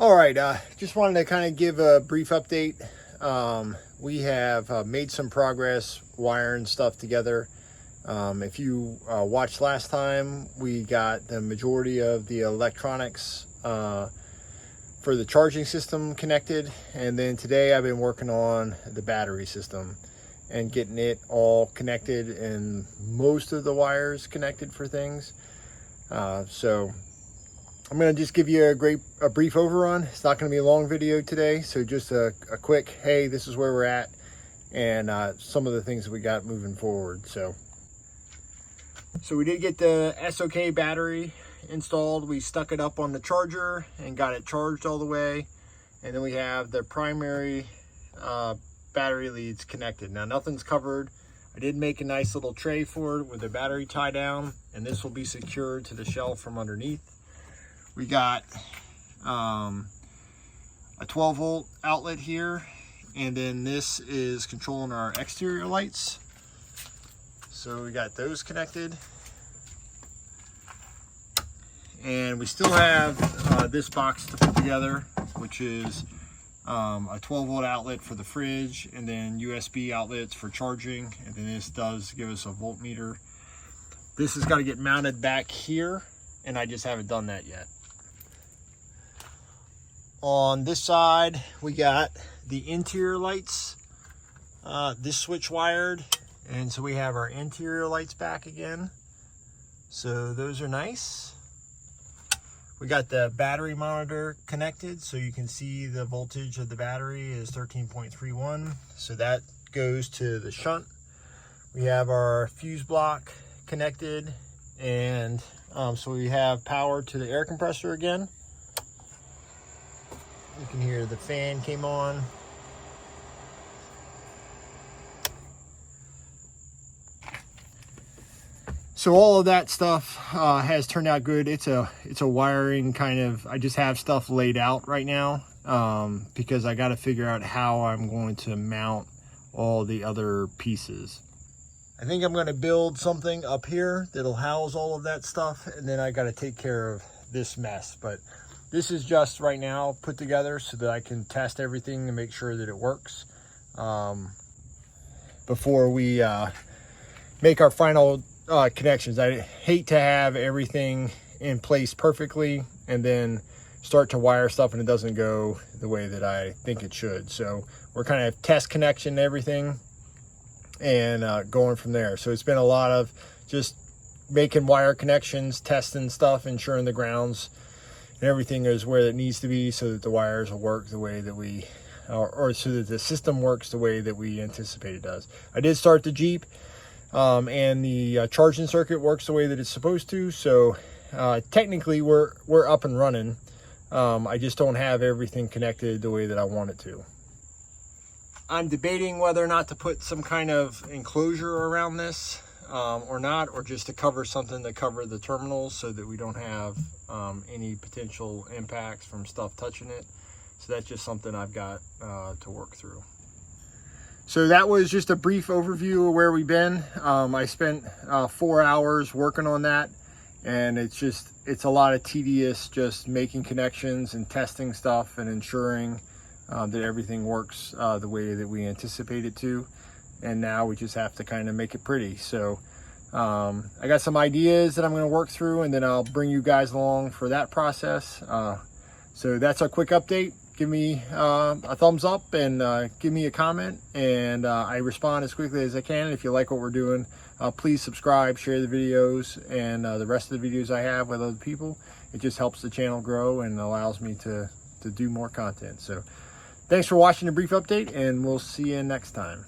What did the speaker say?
All right, just wanted to kind of give a brief update. We have made some progress wiring stuff together. If you watched last time, we got the majority of the electronics for the charging system connected, and then today I've been working on the battery system and getting it all connected and most of the wires connected for things. So I'm going to just give you a brief overrun. It's not going to be a long video today, so just a quick, hey, this is where we're at, and some of the things that we got moving forward. So we did get the SOK battery installed. We stuck it up on the charger and got it charged all the way, and then we have the primary battery leads connected. Now nothing's covered. I did make a nice little tray for it with a battery tie down, and this will be secured to the shelf from underneath. We got a 12 volt outlet here, and then this is controlling our exterior lights. So we got those connected. And we still have this box to put together, which is a 12 volt outlet for the fridge, and then USB outlets for charging. And then this does give us a voltmeter. This has got to get mounted back here, and I just haven't done that yet. On this side, we got the interior lights, this switch wired, and so we have our interior lights back again. So those are nice. We got the battery monitor connected, so you can see the voltage of the battery is 13.31. So that goes to the shunt. We have our fuse block connected, and so we have power to the air compressor again. You can hear the fan came on. So all of that stuff has turned out good. It's a wiring kind of, I just have stuff laid out right now because I got to figure out how I'm going to mount all the other pieces. I think I'm going to build something up here that'll house all of that stuff, and then I got to take care of this mess. But this is just right now put together so that I can test everything and make sure that it works before we make our final connections. I hate to have everything in place perfectly and then start to wire stuff and it doesn't go the way that I think it should. So we're kind of test connection everything and going from there. So it's been a lot of just making wire connections, testing stuff, ensuring the grounds and everything is where it needs to be so that the wires will work the way that we, or so that the system works the way that we anticipate it does. I did start the Jeep, and the charging circuit works the way that it's supposed to. So technically we're up and running. I just don't have everything connected the way that I want it to. I'm debating whether or not to put some kind of enclosure around this or not, or just to cover something to cover the terminals so that we don't have any potential impacts from stuff touching it. So that's just something I've got to work through. So that was just a brief overview of where we've been. I spent 4 hours working on that, and it's a lot of tedious just making connections and testing stuff and ensuring that everything works the way that we anticipate it to. And now we just have to kind of make it pretty. So I got some ideas that I'm going to work through, and then I'll bring you guys along for that process. So that's our quick update. Give me a thumbs up and give me a comment, and I respond as quickly as I can. And if you like what we're doing, please subscribe, share the videos, and the rest of the videos I have with other people. It just helps the channel grow and allows me to do more content. So thanks for watching the brief update, and we'll see you next time.